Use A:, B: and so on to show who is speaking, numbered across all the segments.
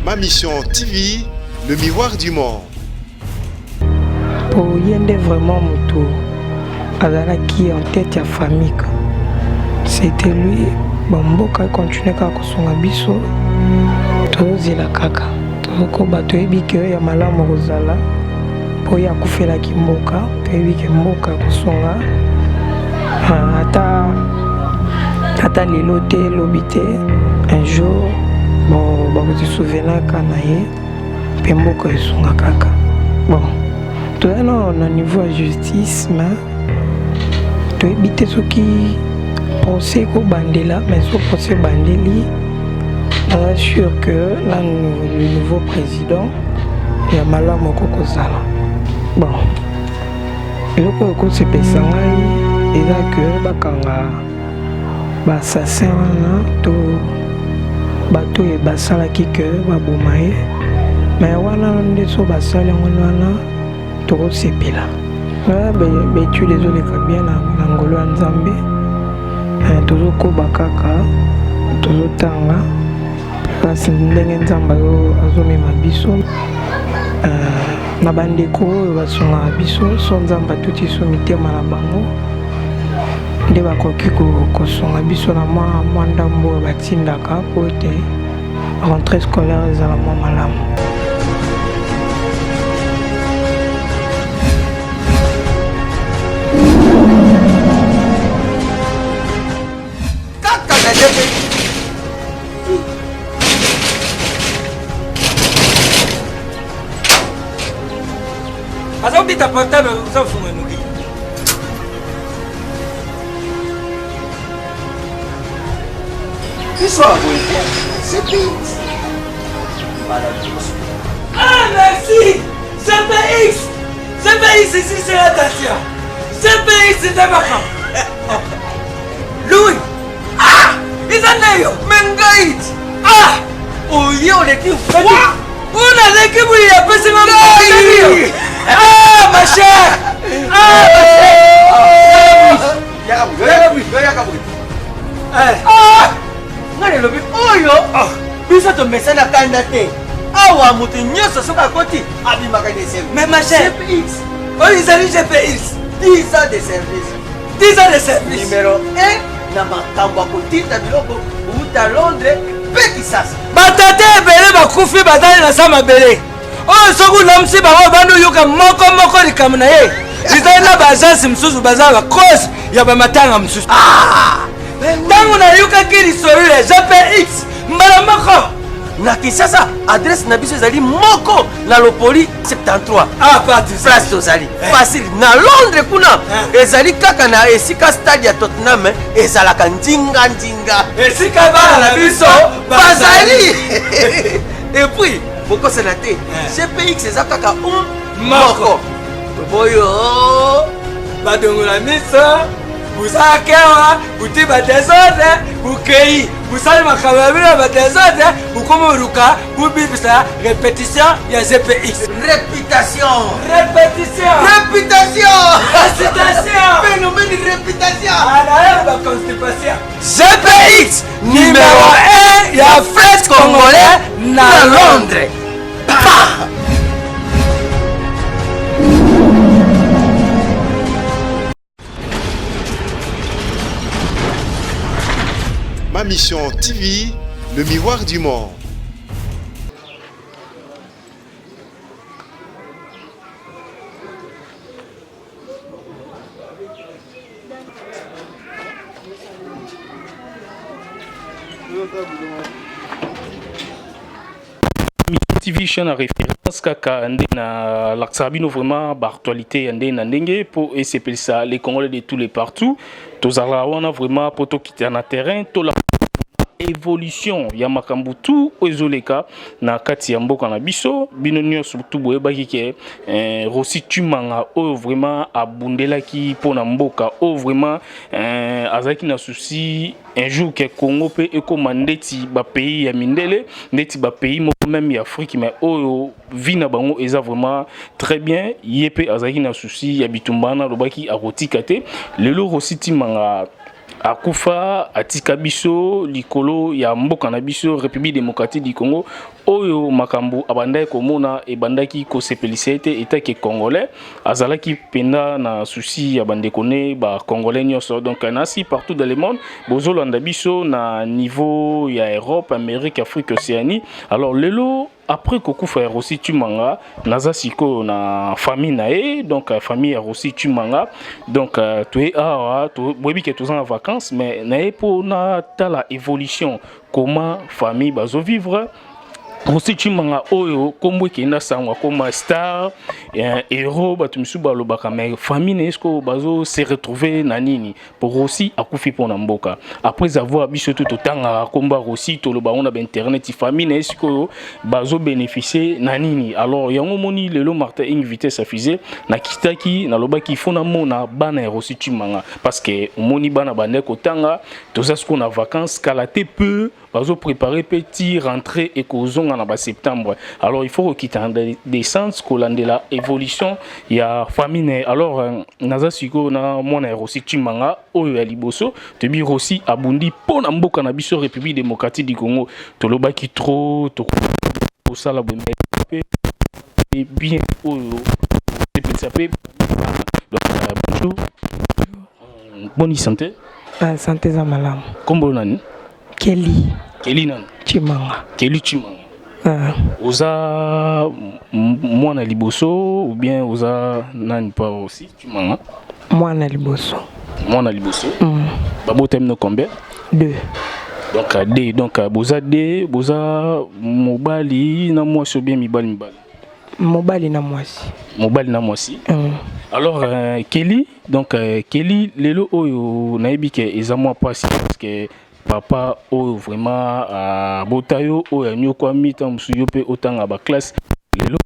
A: Ma Mission TV, le miroir du monde.
B: Pour Yende vraiment Moutou, qui en tête de la famille. C'était lui, Bamboka continue à kusonga biso, tozila kaka. Tozoko bato ebike ya malamu kozala, po ya kufela kimboka, ebike mboka kusonga. Ata lelo te lobite, un jour, bon, bakozi souvenir kanaye, pe mboka esonga kaka. Bon, tout est au niveau de justice, mais tu habites ce qui pensait qu'au bandela, mais ce procès bandeli, on est sûr que là, le nouveau président, il y a Malamo Kokozala. Bon, et le coup, c'est Pessangai, et là que Bakanga, Bassassin, tout, bateau et Bassala qui que, Baboumae, mais voilà, on est sur Bassala, on a. Toro sepela. Tu désolé bien na ngolo ya Nzambe. Tozo koba kaka, tozo tanga. Kasi ndenge Nzambe azomema biso. Na bandeko basonga biso, so Nzambe tuti so mitema na bango. Nde bakoki kosonga biso na mwa ndambo batindaka po ete rentrée scolaire ezala mwa malamu.
C: Azauti tapatana usafunga nuki.
D: Isso c'est vite.
C: Ah merci. CPX. CPX ici c'est la Tatia. CPX c'est Tabaka. Louis. Ah, Isaneyo.
D: Mengait.
C: Ah.
D: Oh yo l'équipe.
C: Una l'équipe où il y a pas ce moment. Ah ma chère. Ah ma chère.
D: Ah, ngale lobi oyo. Biso to mesana kanda te. Awa mutu nyoso soka koti abimaka de service.
C: Mais ma chère.
D: CPX.
C: Oh ils allaient GPX.
D: 10 ans de service.
C: 10 ans de service.
D: Numéro 1 na makambo akotita biloko uta Londres pe Kisasa.
C: Batate ebele bakufi batali na sama bele. Oh soku namsi bango bandu yuka moko likamu na ye. Izali na bajansi msusu bazala cause ya bamatanga msusu.
D: Ah!
C: Tangu na yuka kiri sorule GPX mbala moko.
D: Na Kisasa adresse na biso ezali moko na Lopoli 73.
C: Ah parti
D: place tozali facile na Londres kuna ezali kaka na esika stade ya Tottenham ezalaka ndinga
C: esika bana na biso
D: bazali et puis boko senate CPX eza kaka moko boyo
C: badongola miso busakewa buti batezode bukei busali makambo ya bino batezode bukomoruka bubibisa répétition ya GPX
D: réputation
C: phénomène
D: de réputation
C: constipation GPX numéro 1 ya fête congolais na Londres.
A: Ma Mission TV, le miroir du monde.
E: TV chaîne à référence kaka ande na l'aksabino vraiment actualité ande na ndenge pour essayer ça les Congolais de tous les partout tous wana vraiment poto quitter na terrain to la évolution ya makambutu ezoleka na kati ya mboka na biso bino nyonso surtout boyebaki ke Rossi Tumanga o vraiment abundelaki pona mboka o vraiment azaki na souci un jour que Congo pe ekoma ndeti ba pays ya mindele ndeti ba pays même ya Afrique mais o vina bango eza vraiment très bien yepe azaki na souci ya bitumbana lobaki arotikate lelo Rossi Tumanga akufa atika biso likolo ya mboka na biso République démocratique du Congo oyo makambo abandaki komona ebandaki kosepelisa ete etake congolais azalaki penda na souci ya bandeko ne ba congolais nyonso donc nasi partout dans le monde bozolanda biso na niveau ya Europe, Amérique, Afrique, Océanie. Alors lelo après kokufa Rossi Tumanga naza siko na famille nae donc famille Rossi Tumanga donc tu awa to bobi ke tous en vacances mais nae pour na ta la évolution comment famille bazo vivre Rossi Tumanga oyo kombo kenda sangwa comme star héros batumsu balobaka mais famille esko bazo se retrouver na nini pour Rossi akufi pona mboka après avoir biso tout tanga komba Rossi to loba on a internet famille esko bazo bénéficier na nini alors yango moni lelo Martin invité sa fusée na kitaki na lobaki fona mona bana Rossi Tumanga parce que moni bana bande ko tanga to ça ce qu'on a vacances kalaté peu bazo préparer petit rentrée et kozonga na ba septembre alors il faut quitter des sens kolande la évolution ya famille alors naza siko na mona Rossi Tumanga oyo ya liboso te bi Rossi abundi pona mboka na biso République démocratique du Congo to lobaki trop to sala bo bien oyo c'est peut bonjour bonne santé
B: santé za malamu
E: kombo nani Kelly nan
B: Tumanga
E: oza mwana liboso ou bien oza nani pa aussi Tumanga
B: mwana liboso
E: babo temno combien
B: 2
E: donc D donc boza mobali na mwasi ou bien mobali na mwasi alors Kelly donc Kelly lelo oyo nayebi ke ezamwa pasi parce que papa oyo vraiment botayo oyo nyoko mita musuyo pe otanga ba classe lelo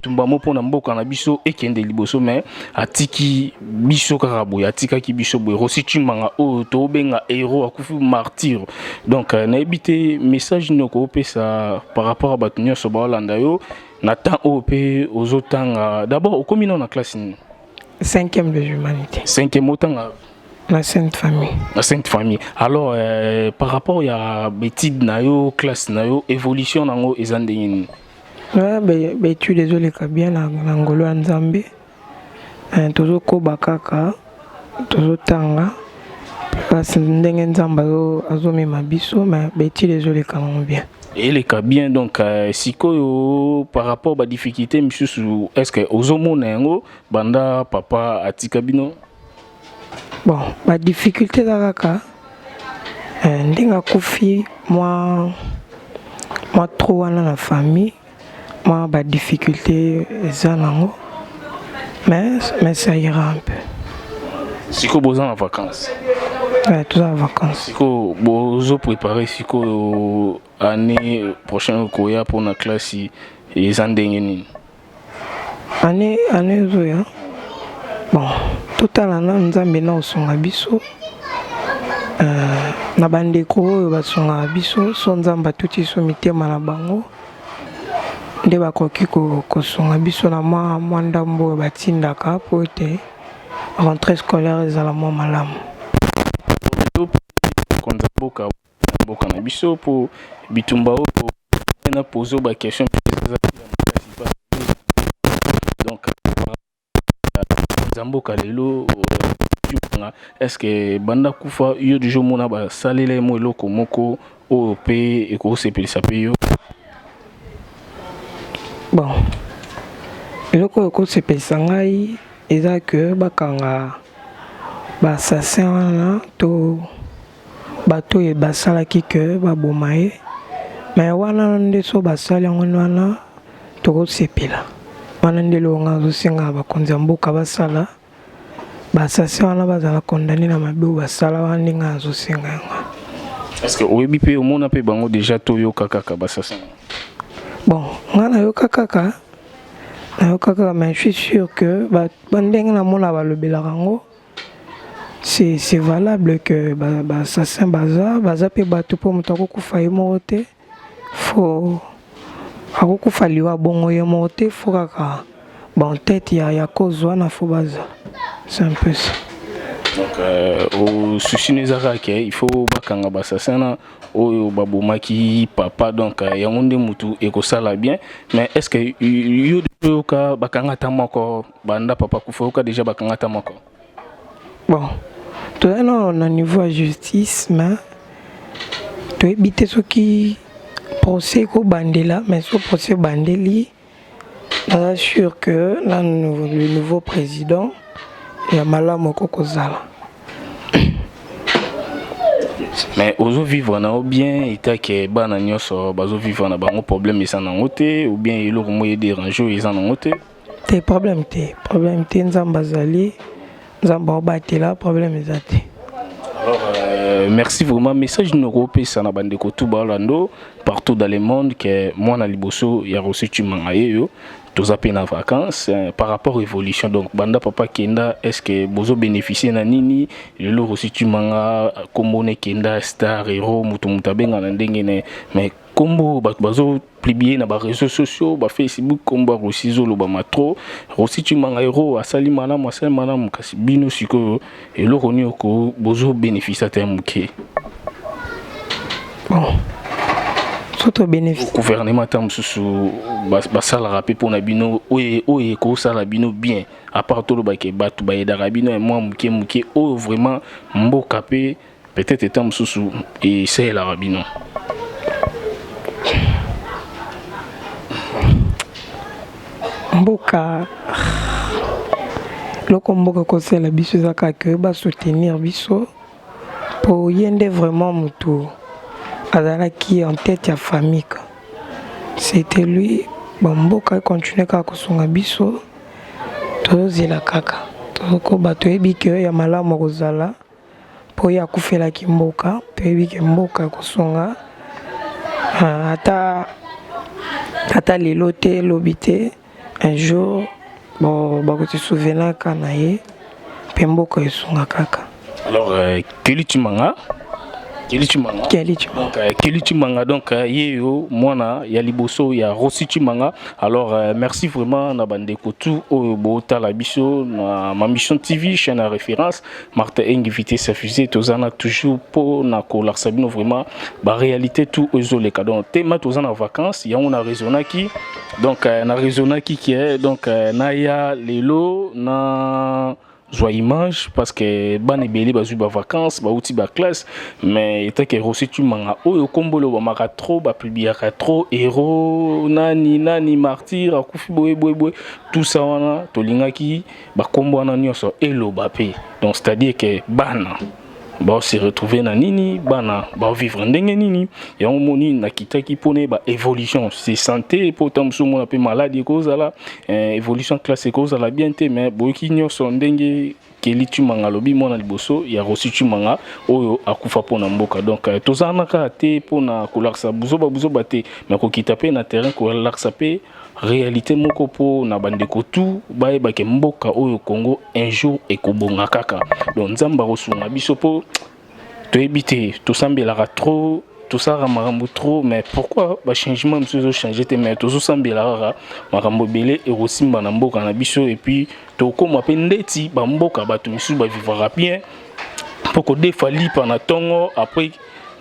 E: tumba mo pona mboka na biso ekende liboso mais atiki biso kaka boya atika ki biso boy Rossi Tumanga oyo to benga héros akufi martyr donc na ebité message noko pesa par rapport à batunyo so ba Holanda yo na temps OP ozotanga d'abord okomi na classe
B: 5e de humanité
E: 5e otanga
B: la Sainte Famille. Alors, par rapport à l'étude nayo, classe nayo, évolution nango ezandengini. Ouais, tu désolé bien na ngolo nzambe. Tozo ko bakaka, tozo tanga. Parce ndenge nzamba azomi mabiso, mais tu désolé quand bien.
E: Et les cas bien donc siko par rapport à difficulté monsieur est-ce que ozomo nango banda papa atikabino.
B: Bon, ma difficulté d'Araka, ndinga kufi, moi trop dans la famille, moi ma difficulté zanango, mais ça ira un peu.
E: Siko boza en vacances.
B: Ouais, tout en vacances.
E: Siko bozo préparé siko année prochaine koya pour la classe et zandengeni.
B: Année zoya. Bon, tout à l'heure, nous avons songa biso. Na bandeko basonga biso, sonzamba tuti somité malabango. Nde bakoki ko songa biso na mwandambo batindaka po te rentrée scolaire ezala mwa malamu.
E: Konza boka na biso po bitumba o na poser ba question donc Zamboka lelo est-ce que banda kufa yo du jour mona ba salele mo eloko moko o pe e ko sepelisa pe yo
B: bon eloko ko sepelisa ngai eza que bakanga ba assassin wana to bato e basalaki que babomaye mais wana nde so basali wana to ko sepela wana ndelo nga zosinga bakonzi mboka basala basasi wana bazala condamné na mabe basala wana nga zosinga.
E: Est-ce que oyebi pe omona pe bango déjà to yo kaka basasi?
B: Bon, ngana yo kaka mais je suis sûr que bandenge na mona balobela rango c'est valable que basasi baza pe bato po mutako kufa yemo te faut akukufa liwa bongo ye mote faut kaka bon tête ya cause wana faut baza c'est un peu ça.
E: Donc au souci nezaka il faut bakanga basasana oyo babomaki papa donc yango nde mutu ekosala bien mais est-ce que yo ka bakanga tamoko banda papa kufoka déjà bakanga tamoko
B: bon to na niveau à justice mais to ebite soki procès ko bandela mais so procès bandeli je suis sûr que là, le nouveau président il y a malamu kokozala.
E: Mais ozo vivre na ou bien ita ke bana nyoso bazo vivre na bango problème isa na ngote ou bien ilo moye déranger isa na ngote
B: te problème te nzamba zali nzamba obatela problème ezate.
E: Alors merci vraiment message n'européen ça na bande ko tout balando partout dans le monde que moi na liboso ya reçu tu mangaye yo tous à peine en vacances par rapport à l'évolution donc banda papa kenda est-ce que bozo bénéficier na nini le lo reçu tu manga komone kenda star hero mutu mutabenga na ndenge ne mais kombo bazo publier na ba réseaux sociaux ba Facebook kombo reçu zolo ba matro reçu tu manga hero asali mana kasi bino siko et lo roni ko bozo bénéficier ta muke
B: bon surtout bénéfice
E: gouvernement tam susu basala rapé pour na bino oye ko sala bino bien à part tout le baké batu ba yeda bino et moi muke o vraiment mboka pe peut-être tam susu et c'est la rabino
B: mboka loko mboka ko sala biso zaka que ba soutenir biso pour yende vraiment mutu qui est en tête ya famille. C'était lui, Bamboka continue à kosunga biso. Tozela kaka. Toko bato ebike ya malamu kozala. Po ya kufela kimboka, pe ebike mboka kosunga. Ata lelo te lobite un jour bon bakoti souvenir kana ye pe mboka esunga kaka.
E: Alors Kelichimanga Kelichimanga donc yeyo mwana ya liboso ya Rossi Chimanga. Alors merci vraiment na bande kotu o bota la biso na ma mission TV chaîne à référence Martin invité sa fusée tozana toujours pour na kolar sabino vraiment ba réalité tout ozole ka donc tema tozana vacances ya on a raisonnaki donc na raisonnaki qui est donc na ya lelo na joie image parce que bane belé bazu ba vacances ba outi ba classe mais étant que Rossi tu manga oyo kombolo ba maka trop ba publiaka trop héros nani martyr akufi boy tout ça wana tolingaki ba kombo wana nyoso eloba pe donc c'est-à-dire que bana ba se retrouver na nini bana ba vivre ndenge nini ya omoni na kitaki pone ba évolution c'est santé pourtant somo na pe maladie cause la évolution classe cause la bien te mais boki nyoso ndenge keli tumanga lobi mona liboso ya Rossi tumanga oyo akufa pona mboka donc tozana ka te pona kolaksa buzo bate mais ko kitape na terrain ko laksa pe réalité moko po na bandeko tout baye ba ke mboka oyo Congo un jour ekobonga kaka donc nzamba rosunga biso po to ebité to sambela trop tout ça marambo trop mais pourquoi ba changement monsieur changer te mais to sambela marambo belé et rosimba na mboka na biso et puis to koma pe ndeti ba mboka ba to misu ba vivre bien poko defali pana tongo après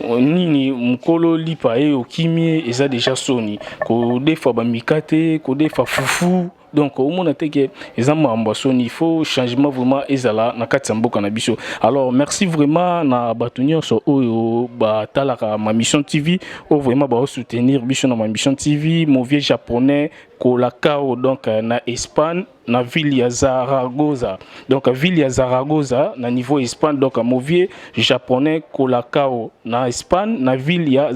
E: nini mukolo lipa e okimie eza déjà soni ko defa ba mikate ko defa fufu donc au monde que les ambassades il faut changement vraiment ezala na katamboka na biso. Alors merci vraiment na batunyo so oyo ba talaka ma mission TV ou vraiment ba soutenir biso na ma mission TV mon vieux japonais Colacao donc na Espagne na ville ya Zaragoza donc ville ya Zaragoza na niveau Espagne donc mon vieux japonais Colacao na Espagne na ville ya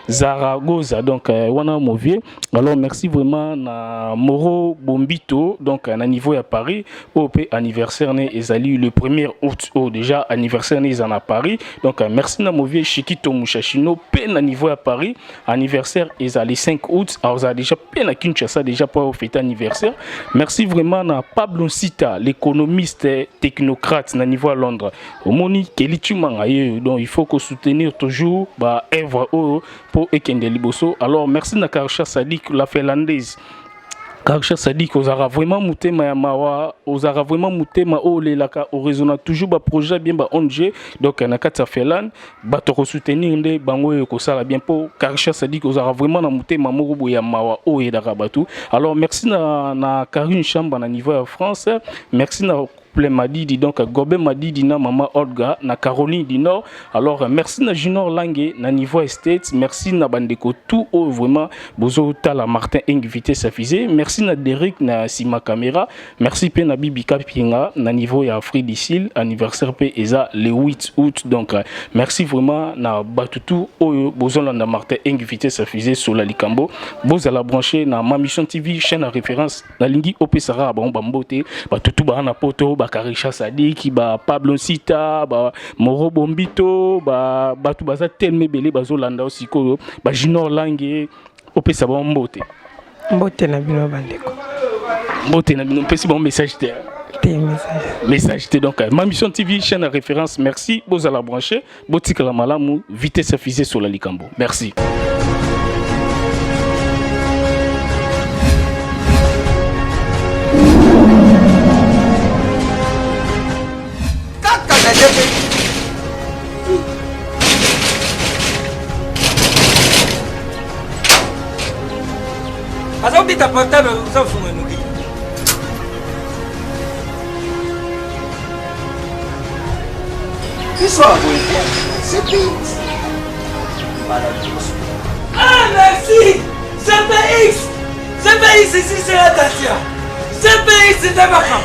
E: Zaragoza donc wana mon vieux. Alors merci vraiment na Moro Bombito donc na niveau à Paris au anniversaire né ezali le 1er août au déjà anniversaire né à Paris donc merci na mon vieux Shikito Mushashino pe na niveau à Paris anniversaire ezali 5 août alors ça déjà pe na Kinshasa déjà pour fêter anniversaire. Merci vraiment na Pablo Sita l'économiste technocrate na niveau à Londres au moni Kelichimanga donc il faut que soutenir toujours ba œuvre pour Ekende Liboso. Alors merci na Karsha Sadik la finlandaise car cher Sadik ozara vraiment mutema ya mawa ozara vraiment mutema olelaka orezona toujours ba projet bien ba ONG donc na kati ya Felan ba to soutenir nde bango ko sala bien pour car cher Sadik ozara vraiment na mutema moko ya mawa oyedaka batu. Alors merci na Karine Chamba na niveau ya France, merci na Madidi, donc Gobé Madidi na Mama Olga na Caroline du Nord. Alors merci na Junior Lange na niveau estate, merci na Bandeko tout vraiment bozo tala Martin invité sa fusée, merci na Derek na Sima Camera, merci pe na Bibi Kapinga na niveau ya Afrique du Sud, anniversaire pe eza le 8 août. Donc merci vraiment na Batutu oyo bozo na Martin invité sa fusée sur la Likambo. Bozo la brancher na Mamichon TV chaîne à référence na lingi opesara ba mbote Batutu ba na poto Karisha Sadiki, ba Pablo Sita, ba Moro Bombito, ba batu baza telme belé bazo landa osiko, ba Junior Lange, opesa ba mbote.
B: Mbote na bino bandeko.
E: Mbote na bino pesi bon message te. Message te donc Mamichon TV chaîne à référence, merci boza la brancher, botika la malamu, vitesse affichée sur la Likambo. Merci.
C: Azauti ta portable usafunga nuki.
D: Qui soit c'est
C: Ah merci. CPX. CPX ici c'est la Dacia. CPX c'est ta maman.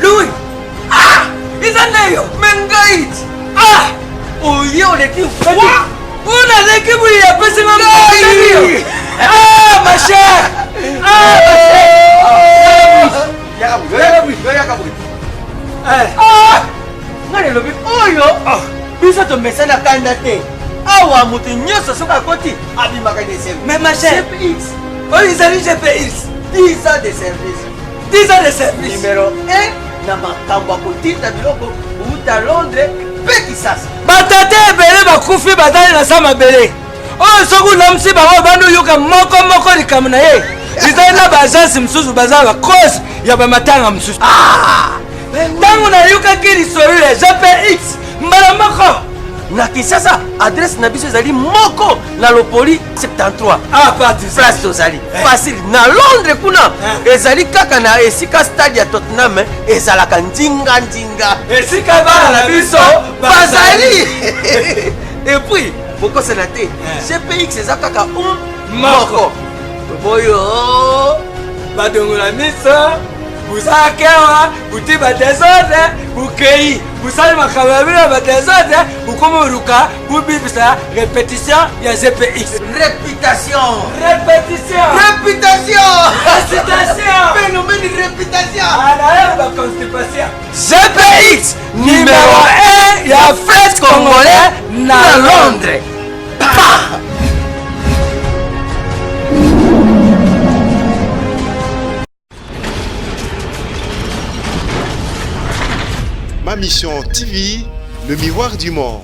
C: Louis. Ah! Izaneyo.
D: Mengait.
C: Ah!
D: Oyo leki.
C: Una leki bui ya pesi mama. Ah ma chère. Ah
D: Yakabu. Ah! Ngale lobi oyo. Bisa to mesana kanda te. Awa mutu nyoso soka koti abimaka de service.
C: mais ma chère.
D: CPX.
C: Oh ils arrivent CPX.
D: 10 ans de service.
C: 10 ans de service.
D: Numéro 1 na makambo ya kotinda biloko uta Londres mpe Kisasa.
C: Batate ebele bakufi batali na sa mabele. Oyo soki ulamisi bango bandi oyoka moko likambo na ye. Ezali na baagence mosusu baza bakose ya bamatanga mosusu. Ntango nayokaki lisolo ya GPX mbala moko
D: Na Kisasa adresse na biso ezali moko na Lopoli 73. Place tozali facile na Londres kuna ezali kaka na esika stade ya Tottenham ezalaka ndinga
C: esika bana na biso
D: bazali. Et puis bokosana te GPX eza kaka moko boyo
C: badongola miso buzakewa buti badesode bukei busali makambo ya bino badesode bukomoruka bubibisa répétition ya GPX.
D: Réputation. Phénomène de réputation.
C: GPX numéro 1 ya fête congolais na Londres.
A: Mamichon TV, le miroir du monde.